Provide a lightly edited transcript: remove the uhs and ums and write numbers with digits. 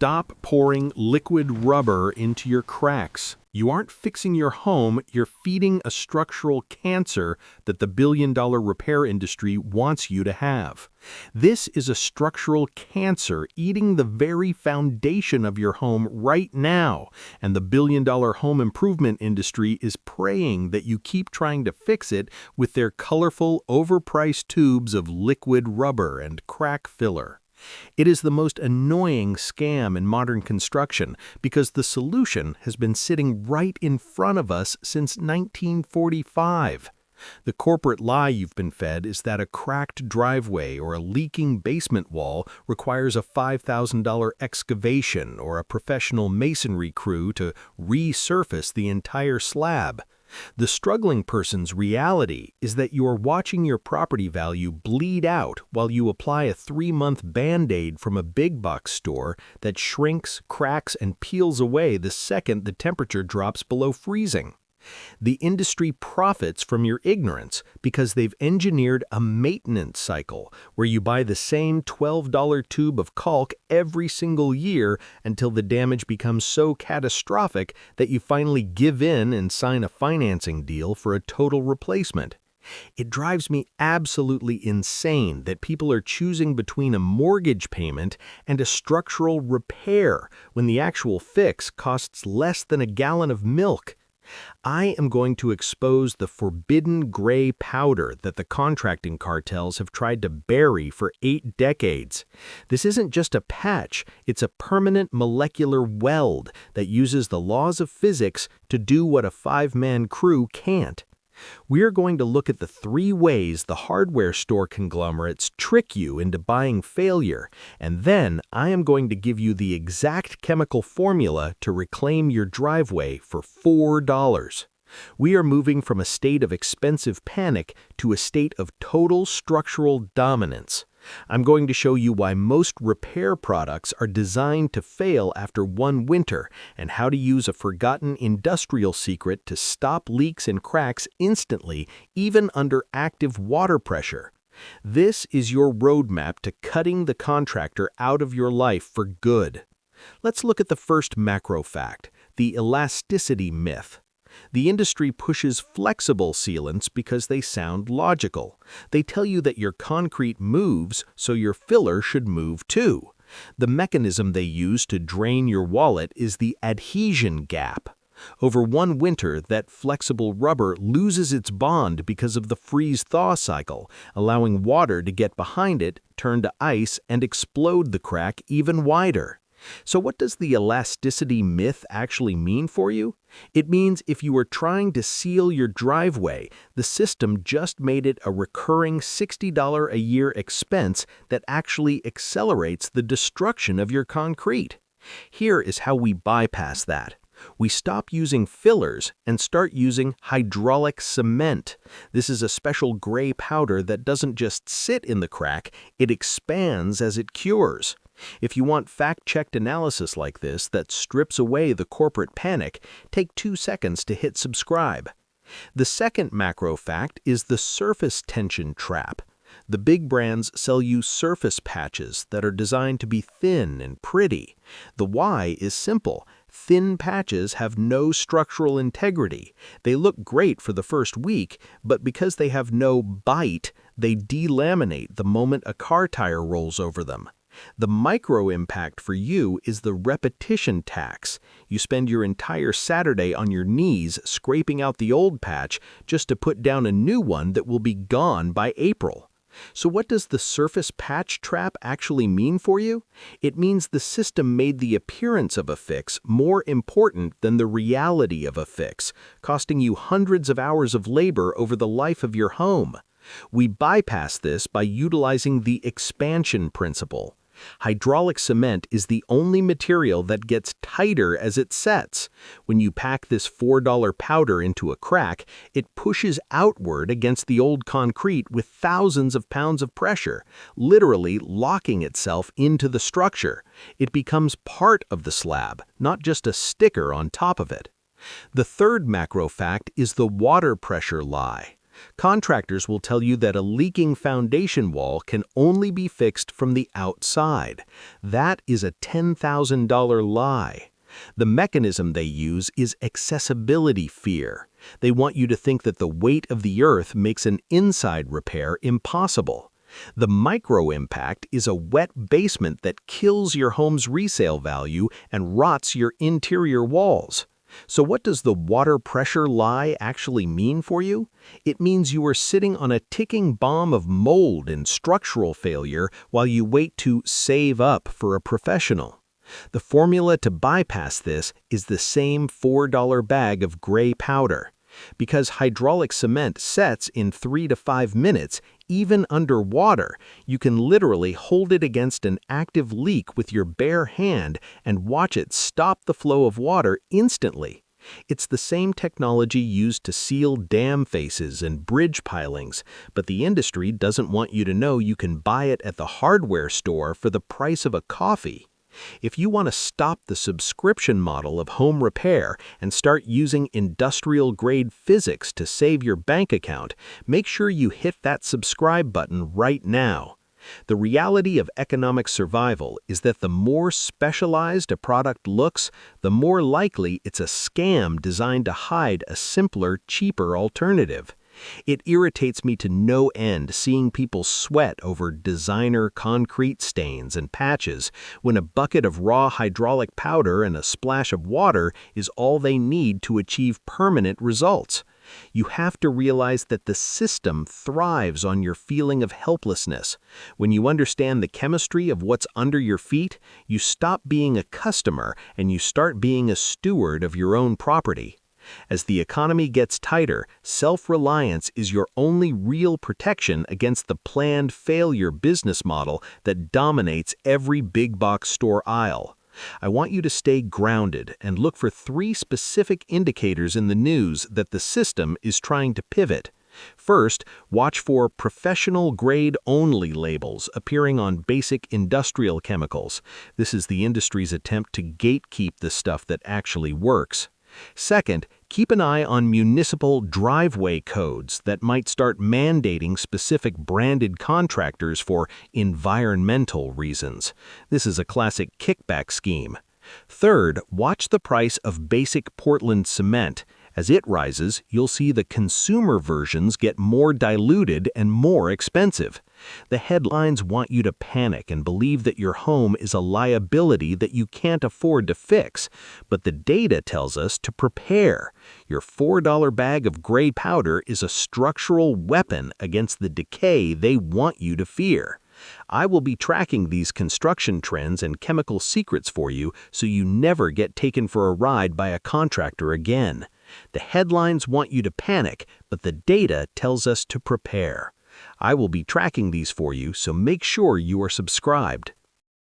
Stop pouring liquid rubber into your cracks. You aren't fixing your home, you're feeding a structural cancer that the billion-dollar repair industry wants you to have. This is a structural cancer eating the very foundation of your home right now, and the billion-dollar home improvement industry is praying that you keep trying to fix it with their colorful, overpriced tubes of liquid rubber and crack filler. It is the most annoying scam in modern construction because the solution has been sitting right in front of us since 1945. The corporate lie you've been fed is that a cracked driveway or a leaking basement wall requires a $5,000 excavation or a professional masonry crew to resurface the entire slab. The struggling person's reality is that you are watching your property value bleed out while you apply a 3-month Band-Aid from a big-box store that shrinks, cracks, and peels away the second the temperature drops below freezing. The industry profits from your ignorance because they've engineered a maintenance cycle where you buy the same $12 tube of caulk every single year until the damage becomes so catastrophic that you finally give in and sign a financing deal for a total replacement. It drives me absolutely insane that people are choosing between a mortgage payment and a structural repair when the actual fix costs less than a gallon of milk. I am going to expose the forbidden gray powder that the contracting cartels have tried to bury for 8 decades. This isn't just a patch, it's a permanent molecular weld that uses the laws of physics to do what a 5-man crew can't. We are going to look at the 3 ways the hardware store conglomerates trick you into buying failure, and then I am going to give you the exact chemical formula to reclaim your driveway for $4. We are moving from a state of expensive panic to a state of total structural dominance. I'm going to show you why most repair products are designed to fail after 1 winter and how to use a forgotten industrial secret to stop leaks and cracks instantly, even under active water pressure. This is your roadmap to cutting the contractor out of your life for good. Let's look at the first macro fact, the elasticity myth. The industry pushes flexible sealants because they sound logical. They tell you that your concrete moves, so your filler should move too. The mechanism they use to drain your wallet is the adhesion gap. Over 1 winter, that flexible rubber loses its bond because of the freeze-thaw cycle, allowing water to get behind it, turn to ice, and explode the crack even wider. So what does the elasticity myth actually mean for you? It means if you were trying to seal your driveway, the system just made it a recurring $60 a year expense that actually accelerates the destruction of your concrete. Here is how we bypass that. We stop using fillers and start using hydraulic cement. This is a special gray powder that doesn't just sit in the crack, it expands as it cures. If you want fact-checked analysis like this that strips away the corporate panic, take 2 seconds to hit subscribe. The second macro fact is the surface tension trap. The big brands sell you surface patches that are designed to be thin and pretty. The why is simple. Thin patches have no structural integrity. They look great for the first week, but because they have no bite, they delaminate the moment a car tire rolls over them. The micro impact for you is the repetition tax. You spend your entire Saturday on your knees scraping out the old patch just to put down a new one that will be gone by April. So what does the surface patch trap actually mean for you? It means the system made the appearance of a fix more important than the reality of a fix, costing you hundreds of hours of labor over the life of your home. We bypass this by utilizing the expansion principle. Hydraulic cement is the only material that gets tighter as it sets. When you pack this $4 powder into a crack, it pushes outward against the old concrete with thousands of pounds of pressure, literally locking itself into the structure. It becomes part of the slab, not just a sticker on top of it. The third macro fact is the water pressure lie. Contractors will tell you that a leaking foundation wall can only be fixed from the outside. That is a $10,000 lie. The mechanism they use is accessibility fear. They want you to think that the weight of the earth makes an inside repair impossible. The micro-impact is a wet basement that kills your home's resale value and rots your interior walls. So what does the water pressure lie actually mean for you? It means you are sitting on a ticking bomb of mold and structural failure while you wait to save up for a professional. The formula to bypass this is the same $4 bag of gray powder. Because hydraulic cement sets in 3 to 5 minutes, even underwater, you can literally hold it against an active leak with your bare hand and watch it stop the flow of water instantly. It's the same technology used to seal dam faces and bridge pilings, but the industry doesn't want you to know you can buy it at the hardware store for the price of a coffee. If you want to stop the subscription model of home repair and start using industrial-grade physics to save your bank account, make sure you hit that subscribe button right now. The reality of economic survival is that the more specialized a product looks, the more likely it's a scam designed to hide a simpler, cheaper alternative. It irritates me to no end seeing people sweat over designer concrete stains and patches when a bucket of raw hydraulic powder and a splash of water is all they need to achieve permanent results. You have to realize that the system thrives on your feeling of helplessness. When you understand the chemistry of what's under your feet, you stop being a customer and you start being a steward of your own property. As the economy gets tighter, self-reliance is your only real protection against the planned failure business model that dominates every big box store aisle. I want you to stay grounded and look for 3 specific indicators in the news that the system is trying to pivot. First, watch for professional grade only labels appearing on basic industrial chemicals. This is the industry's attempt to gatekeep the stuff that actually works. Second, keep an eye on municipal driveway codes that might start mandating specific branded contractors for environmental reasons. This is a classic kickback scheme. Third, watch the price of basic Portland cement. As it rises, you'll see the consumer versions get more diluted and more expensive. The headlines want you to panic and believe that your home is a liability that you can't afford to fix, but the data tells us to prepare. Your $4 bag of gray powder is a structural weapon against the decay they want you to fear. I will be tracking these construction trends and chemical secrets for you so you never get taken for a ride by a contractor again. The headlines want you to panic, but the data tells us to prepare. I will be tracking these for you, so make sure you are subscribed.